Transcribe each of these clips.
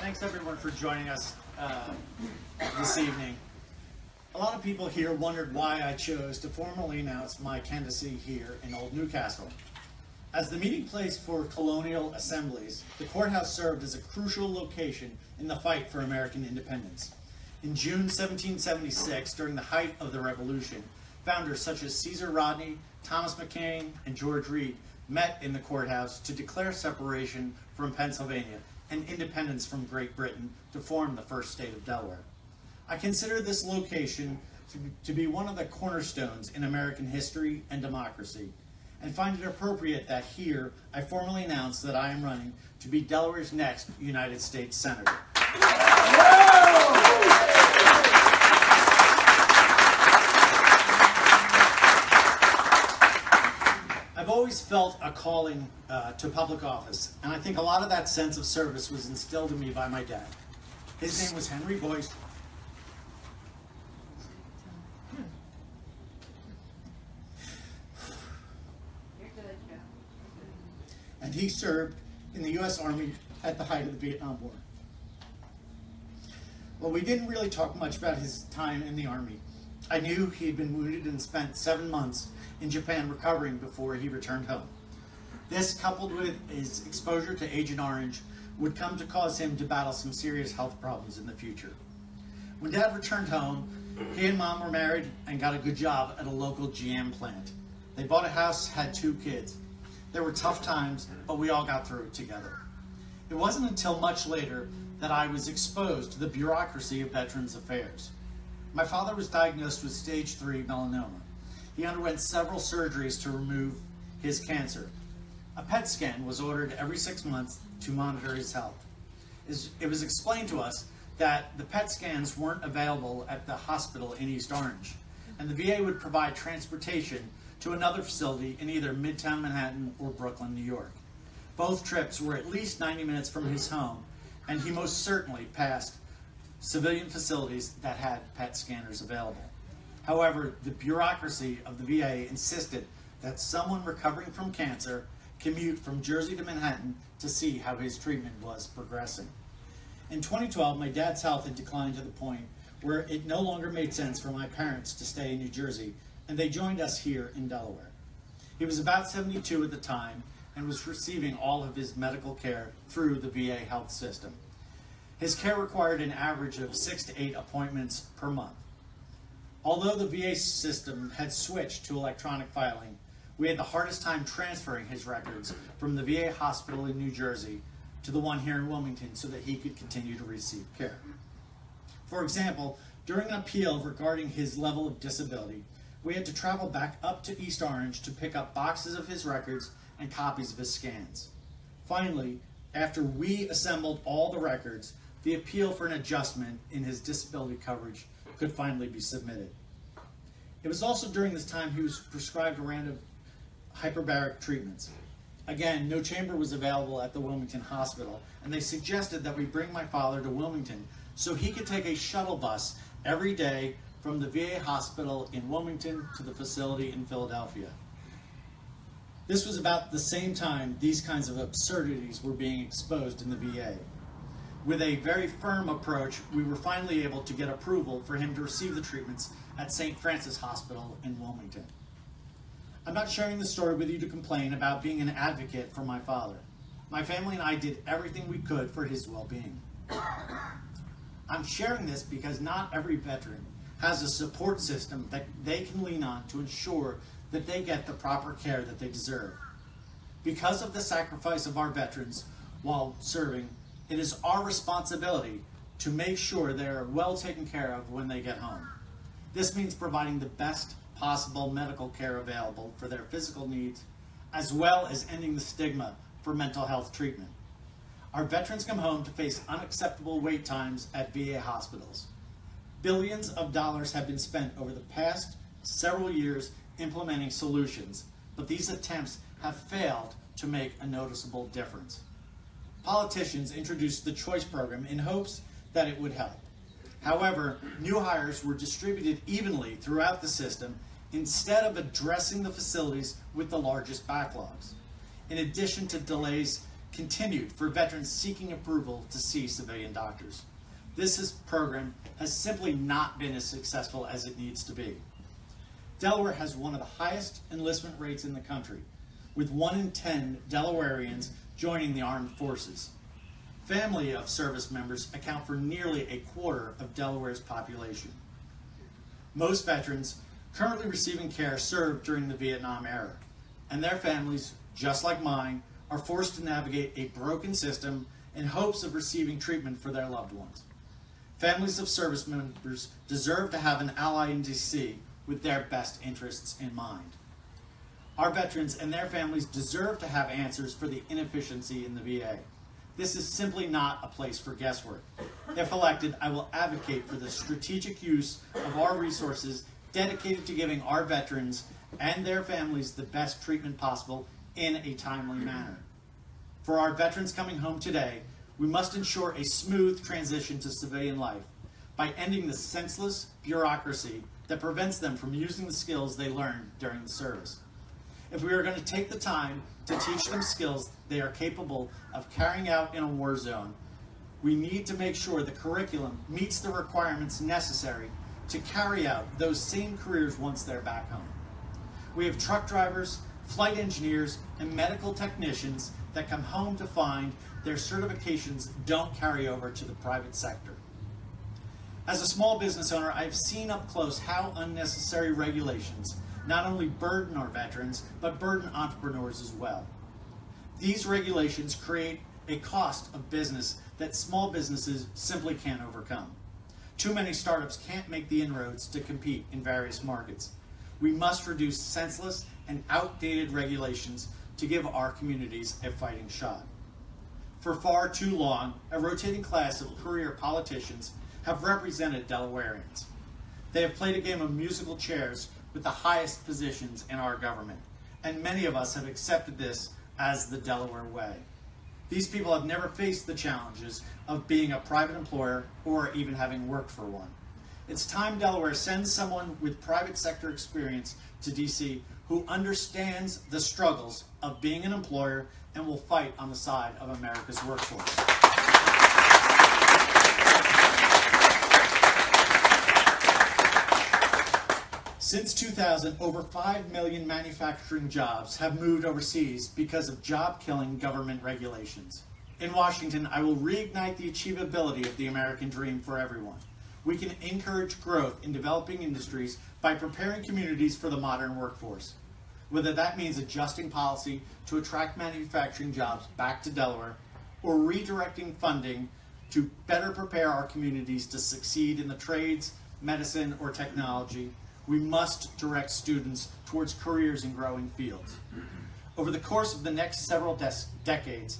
Thanks everyone for joining us this evening. A lot of people here wondered why I chose to formally announce my candidacy here in Old Newcastle. As the meeting place for colonial assemblies, the courthouse served as a crucial location in the fight for American independence. In June 1776, during the height of the Revolution, founders such as Caesar Rodney, Thomas McCain, and George Reed met in the courthouse to declare separation from Pennsylvania and independence from Great Britain to form the first state of Delaware. I consider this location to be one of the cornerstones in American history and democracy, and find it appropriate that here I formally announce that I am running to be Delaware's next United States Senator. I've always felt a calling to public office, and I think a lot of that sense of service was instilled in me by my dad. His name was Henry Boyce. And he served in the U.S. Army at the height of the Vietnam War. Well, we didn't really talk much about his time in the Army. I knew he had been wounded and spent 7 months in Japan recovering before he returned home. This, coupled with his exposure to Agent Orange, would come to cause him to battle some serious health problems in the future. When Dad returned home, he and Mom were married and got a good job at a local GM plant. They bought a house, had 2 kids. There were tough times, but we all got through it together. It wasn't until much later that I was exposed to the bureaucracy of Veterans Affairs. My father was diagnosed with stage 3 melanoma. He underwent several surgeries to remove his cancer. A PET scan was ordered every 6 months to monitor his health. It was explained to us that the PET scans weren't available at the hospital in East Orange, and the VA would provide transportation to another facility in either Midtown Manhattan or Brooklyn, New York. Both trips were at least 90 minutes from his home, and he most certainly passed civilian facilities that had PET scanners available. However, the bureaucracy of the VA insisted that someone recovering from cancer commute from Jersey to Manhattan to see how his treatment was progressing. In 2012, my dad's health had declined to the point where it no longer made sense for my parents to stay in New Jersey, and they joined us here in Delaware. He was about 72 at the time and was receiving all of his medical care through the VA health system. His care required an average of 6 to 8 appointments per month. Although the VA system had switched to electronic filing, we had the hardest time transferring his records from the VA hospital in New Jersey to the one here in Wilmington so that he could continue to receive care. For example, during an appeal regarding his level of disability, we had to travel back up to East Orange to pick up boxes of his records and copies of his scans. Finally, after we assembled all the records, the appeal for an adjustment in his disability coverage could finally be submitted. It was also during this time he was prescribed a round of hyperbaric treatments. Again, no chamber was available at the Wilmington Hospital, and they suggested that we bring my father to Wilmington so he could take a shuttle bus every day from the VA hospital in Wilmington to the facility in Philadelphia. This was about the same time these kinds of absurdities were being exposed in the VA. With a very firm approach, we were finally able to get approval for him to receive the treatments at St. Francis Hospital in Wilmington. I'm not sharing this story with you to complain about being an advocate for my father. My family and I did everything we could for his well-being. I'm sharing this because not every veteran has a support system that they can lean on to ensure that they get the proper care that they deserve. Because of the sacrifice of our veterans while serving, it is our responsibility to make sure they are well taken care of when they get home. This means providing the best possible medical care available for their physical needs, as well as ending the stigma for mental health treatment. Our veterans come home to face unacceptable wait times at VA hospitals. Billions of dollars have been spent over the past several years implementing solutions, but these attempts have failed to make a noticeable difference. Politicians introduced the Choice program in hopes that it would help. However, new hires were distributed evenly throughout the system instead of addressing the facilities with the largest backlogs. In addition to delays continued for veterans seeking approval to see civilian doctors. This program has simply not been as successful as it needs to be. Delaware has one of the highest enlistment rates in the country, with 1 in 10 Delawareans joining the armed forces. Family of service members account for nearly a quarter of Delaware's population. Most veterans currently receiving care served during the Vietnam era, and their families, just like mine, are forced to navigate a broken system in hopes of receiving treatment for their loved ones. Families of service members deserve to have an ally in D.C. with their best interests in mind. Our veterans and their families deserve to have answers for the inefficiency in the VA. This is simply not a place for guesswork. If elected, I will advocate for the strategic use of our resources dedicated to giving our veterans and their families the best treatment possible in a timely manner. For our veterans coming home today, we must ensure a smooth transition to civilian life by ending the senseless bureaucracy that prevents them from using the skills they learned during the service. If we are going to take the time to teach them skills they are capable of carrying out in a war zone, we need to make sure the curriculum meets the requirements necessary to carry out those same careers once they're back home. We have truck drivers, flight engineers, and medical technicians that come home to find their certifications don't carry over to the private sector. As a small business owner, I've seen up close how unnecessary regulations not only burden our veterans, but burden entrepreneurs as well. These regulations create a cost of business that small businesses simply can't overcome. Too many startups can't make the inroads to compete in various markets. We must reduce senseless and outdated regulations to give our communities a fighting shot. For far too long, a rotating class of career politicians have represented Delawareans. They have played a game of musical chairs with the highest positions in our government, and many of us have accepted this as the Delaware way. These people have never faced the challenges of being a private employer or even having worked for one. It's time Delaware sends someone with private sector experience to DC who understands the struggles of being an employer and will fight on the side of America's workforce. Since 2000, over 5 million manufacturing jobs have moved overseas because of job-killing government regulations. In Washington, I will reignite the achievability of the American dream for everyone. We can encourage growth in developing industries by preparing communities for the modern workforce. Whether that means adjusting policy to attract manufacturing jobs back to Delaware, or redirecting funding to better prepare our communities to succeed in the trades, medicine, or technology, we must direct students towards careers in growing fields. Over the course of the next several decades,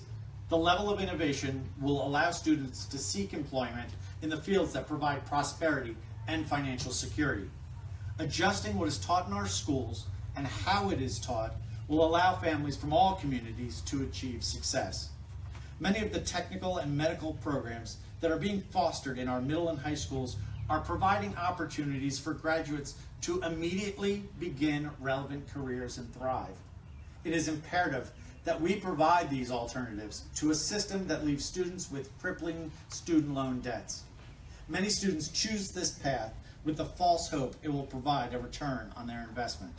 the level of innovation will allow students to seek employment in the fields that provide prosperity and financial security. Adjusting what is taught in our schools and how it is taught will allow families from all communities to achieve success. Many of the technical and medical programs that are being fostered in our middle and high schools are providing opportunities for graduates to immediately begin relevant careers and thrive. It is imperative that we provide these alternatives to a system that leaves students with crippling student loan debts. Many students choose this path with the false hope it will provide a return on their investment.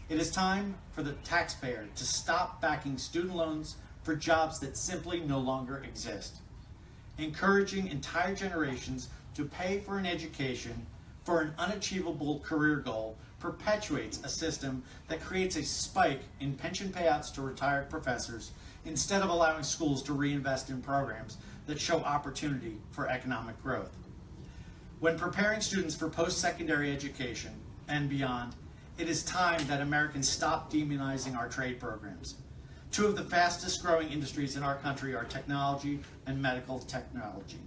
It is time for the taxpayer to stop backing student loans for jobs that simply no longer exist. Encouraging entire generations to pay for an education for an unachievable career goal perpetuates a system that creates a spike in pension payouts to retired professors instead of allowing schools to reinvest in programs that show opportunity for economic growth. When preparing students for post-secondary education and beyond, it is time that Americans stop demonizing our trade programs. Two of the fastest growing industries in our country are technology and medical technology.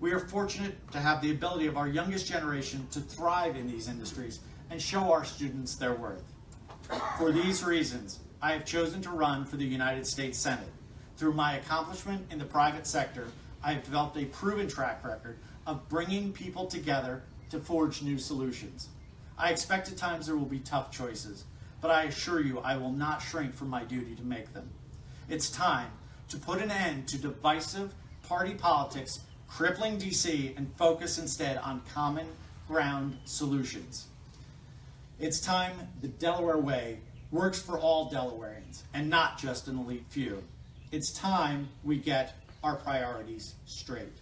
We are fortunate to have the ability of our youngest generation to thrive in these industries and show our students their worth. For these reasons, I have chosen to run for the United States Senate. Through my accomplishment in the private sector, I have developed a proven track record of bringing people together to forge new solutions. I expect at times there will be tough choices, but I assure you I will not shrink from my duty to make them. It's time to put an end to divisive party politics, crippling DC, and focus instead on common ground solutions. It's time the Delaware way works for all Delawareans and not just an elite few. It's time we get our priorities straight.